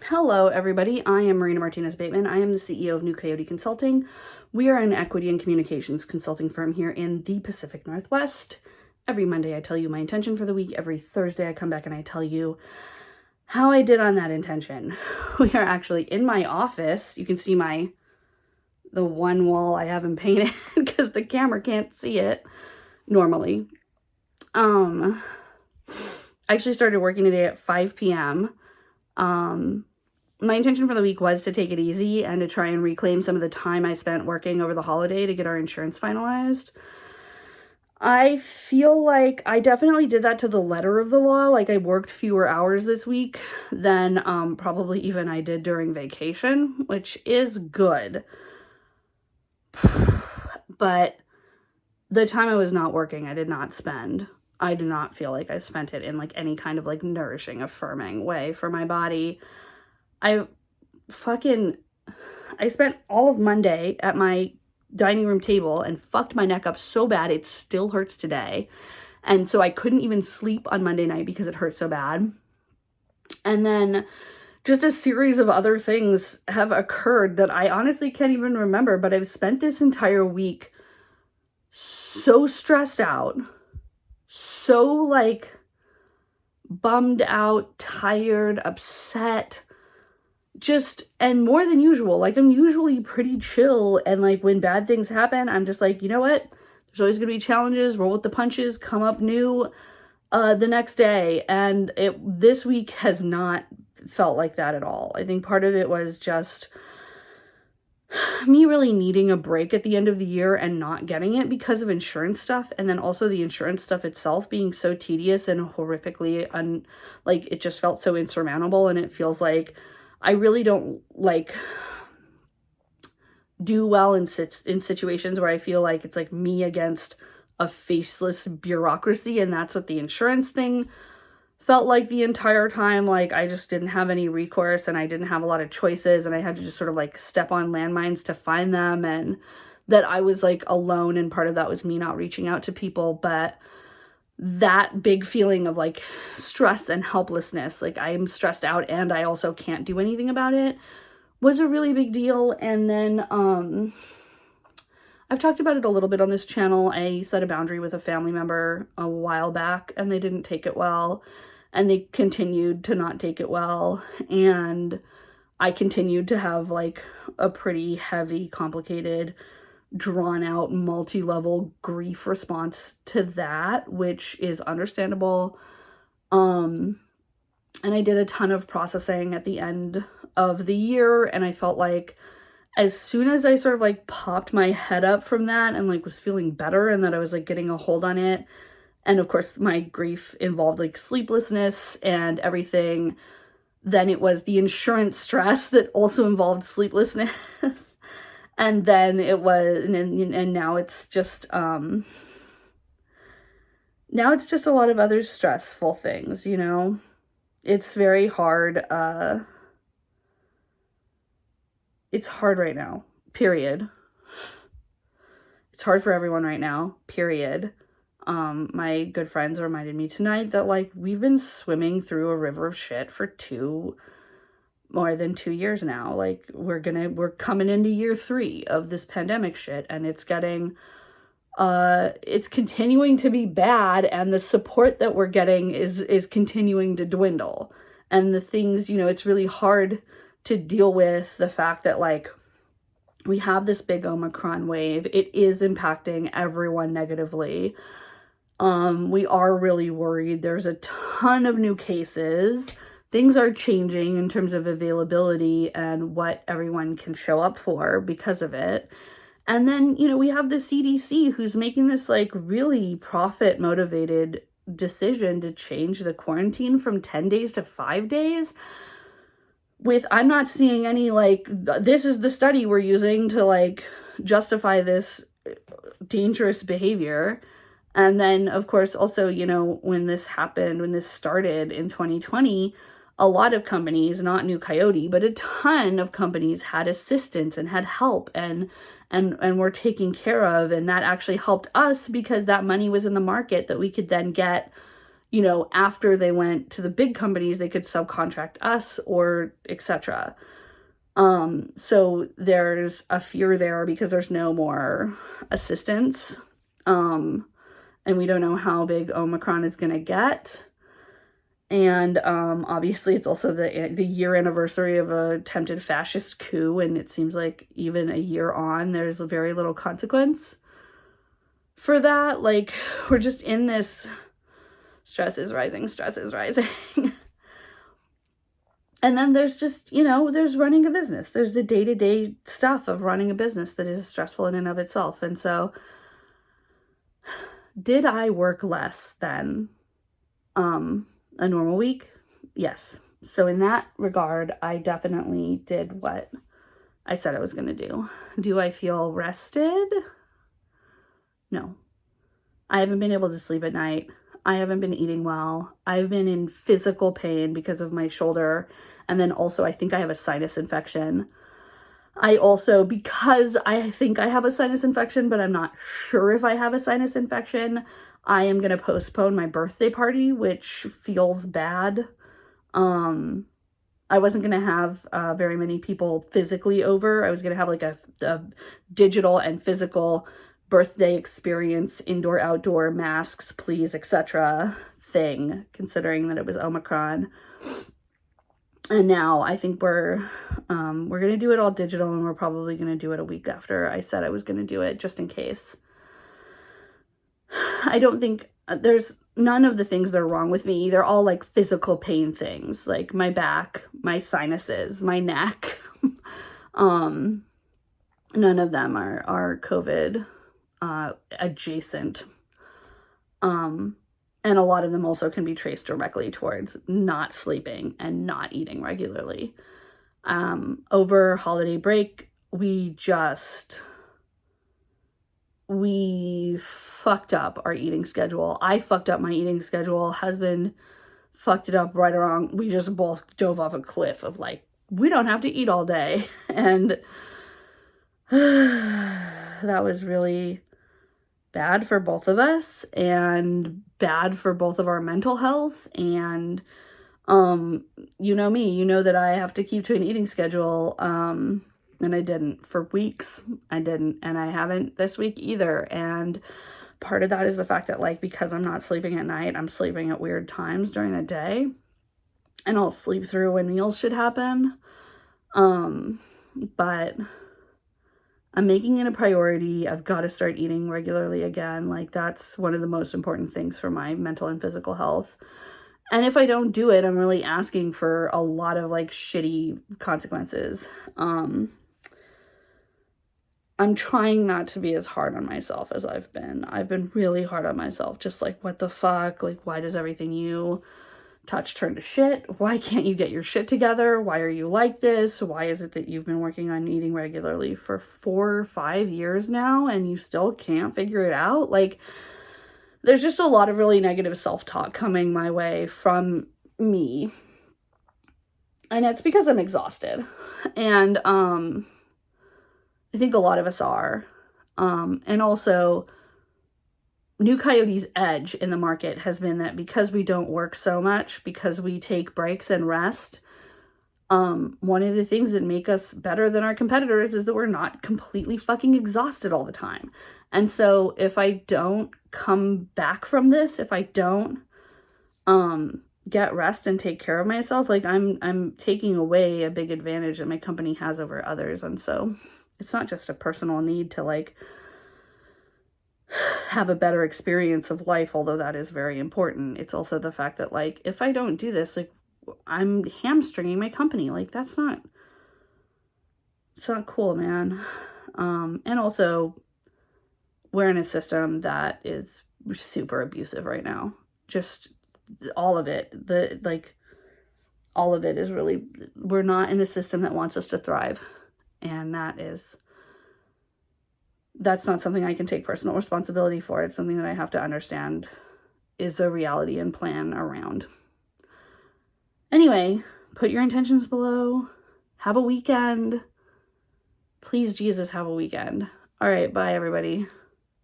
Hello, everybody. I am Martinez-Bateman. I am the CEO of New Coyote Consulting. We are an equity and communications consulting firm here in the Pacific Northwest. Every Monday, I tell you my intention for the week. Every Thursday, I come back and I tell you how I did on that intention. We are actually in my office. You can see the one wall I haven't painted because the camera can't see it normally. I actually started working today at 5 p.m. My intention for the week was to take it easy and to try and reclaim some of the time I spent working over the holiday to get our insurance finalized. I feel like I definitely did that to the letter of the law. Like, I worked fewer hours this week than probably even I did during vacation, which is good. But the time I was not working, I did not feel like I spent it in like any kind of like nourishing, affirming way for my body. I spent all of Monday at my dining room table and fucked my neck up so bad it still hurts today. And so I couldn't even sleep on Monday night because it hurt so bad. And then just a series of other things have occurred that I honestly can't even remember, but I've spent this entire week so stressed out, so like bummed out, tired, upset, and more than usual. Like, I'm usually pretty chill, and like when bad things happen, I'm just like, you know what? There's always gonna be challenges, roll with the punches, come up new the next day. And this week has not felt like that at all. I think part of it was just me really needing a break at the end of the year and not getting it because of insurance stuff, and then also the insurance stuff itself being so tedious and horrifically like it just felt so insurmountable. And it feels like I really don't like do well in situations where I feel like it's like me against a faceless bureaucracy, and that's what the insurance thing felt like the entire time. Like, I just didn't have any recourse and I didn't have a lot of choices, and I had to just sort of like step on landmines to find them, and that I was like alone, and part of that was me not reaching out to people. But that big feeling of like stress and helplessness, like I'm stressed out and I also can't do anything about it, was a really big deal. And then I've talked about it a little bit on this channel. I set a boundary with a family member a while back and they didn't take it well, and they continued to not take it well, and I continued to have like a pretty heavy, complicated, drawn out, multi-level grief response to that, which is understandable. And I did a ton of processing at the end of the year, and I felt like as soon as I sort of like popped my head up from that and like was feeling better and that I was like getting a hold on it, and of course my grief involved like sleeplessness and everything, then it was the insurance stress that also involved sleeplessness. And then it was, and now it's just a lot of other stressful things, you know? It's very hard. It's hard right now, period. It's hard for everyone right now, period. My good friends reminded me tonight that like we've been swimming through a river of shit for more than 2 years now. Like, we're coming into year 3 of this pandemic shit, and it's continuing to be bad, and the support that we're getting is continuing to dwindle. And the things, you know, it's really hard to deal with the fact that like we have this big Omicron wave. It is impacting everyone negatively. We are really worried. There's a ton of new cases. Things are changing in terms of availability and what everyone can show up for because of it. And then, you know, we have the CDC who's making this like really profit motivated decision to change the quarantine from 10 days to 5 days. I'm not seeing any like, this is the study we're using to like justify this dangerous behavior. And then of course also, you know, when this started in 2020, a lot of companies, not New Coyote, but a ton of companies had assistance and had help and were taken care of. And that actually helped us because that money was in the market that we could then get, you know, after they went to the big companies, they could subcontract us or etc. So there's a fear there because there's no more assistance. And we don't know how big Omicron is going to get. And obviously it's also the year anniversary of a attempted fascist coup, and it seems like even a year on, there's very little consequence for that. Like, we're just in this stress is rising. And then there's just, you know, there's running a business. There's the day-to-day stuff of running a business that is stressful in and of itself. And so, did I work less than a normal week? Yes. So in that regard, I definitely did what I said I was going to do. Do I feel rested? No. I haven't been able to sleep at night. I haven't been eating well. I've been in physical pain because of my shoulder. And then also I think I have a sinus infection. I also, because I think I have a sinus infection, but I'm not sure if I have a sinus infection, I am going to postpone my birthday party, which feels bad. I wasn't going to have very many people physically over. I was going to have like a digital and physical birthday experience, indoor, outdoor, masks, please, etc. thing, considering that it was Omicron. And now I think we're going to do it all digital, and we're probably going to do it a week after I said I was going to do it, just in case. I don't think there's none of the things that are wrong with me. They're all like physical pain things, like my back, my sinuses, my neck. None of them are COVID adjacent. And a lot of them also can be traced directly towards not sleeping and not eating regularly. Over holiday break, we fucked up our eating schedule. I fucked up my eating schedule. Husband fucked it up right around. We just both dove off a cliff of like, we don't have to eat all day. And that was really bad for both of us and bad for both of our mental health. And you know me, you know that I have to keep to an eating schedule. And I didn't for weeks. I didn't. And I haven't this week either. And part of that is the fact that, like, because I'm not sleeping at night, I'm sleeping at weird times during the day. And I'll sleep through when meals should happen. But I'm making it a priority. I've got to start eating regularly again. Like, that's one of the most important things for my mental and physical health. And if I don't do it, I'm really asking for a lot of, like, shitty consequences. I'm trying not to be as hard on myself as I've been. I've been really hard on myself. Just like, what the fuck? Like, why does everything you touch turn to shit? Why can't you get your shit together? Why are you like this? Why is it that you've been working on eating regularly for 4 or 5 years now and you still can't figure it out? Like, there's just a lot of really negative self-talk coming my way from me. And it's because I'm exhausted. And I think a lot of us are. And also, New Coyote's edge in the market has been that because we don't work so much, because we take breaks and rest, one of the things that make us better than our competitors is that we're not completely fucking exhausted all the time. And so if I don't come back from this, if I don't get rest and take care of myself, like, I'm taking away a big advantage that my company has over others. And so it's not just a personal need to, like, have a better experience of life, although that is very important. It's also the fact that, like, if I don't do this, like, I'm hamstringing my company. Like, it's not cool, man. And also, we're in a system that is super abusive right now. Just all of it. All of it is really, we're not in a system that wants us to thrive. And that's not something I can take personal responsibility for. It's something that I have to understand is the reality and plan around. Anyway, put your intentions below. Have a weekend. Please, Jesus, have a weekend. All right, bye, everybody.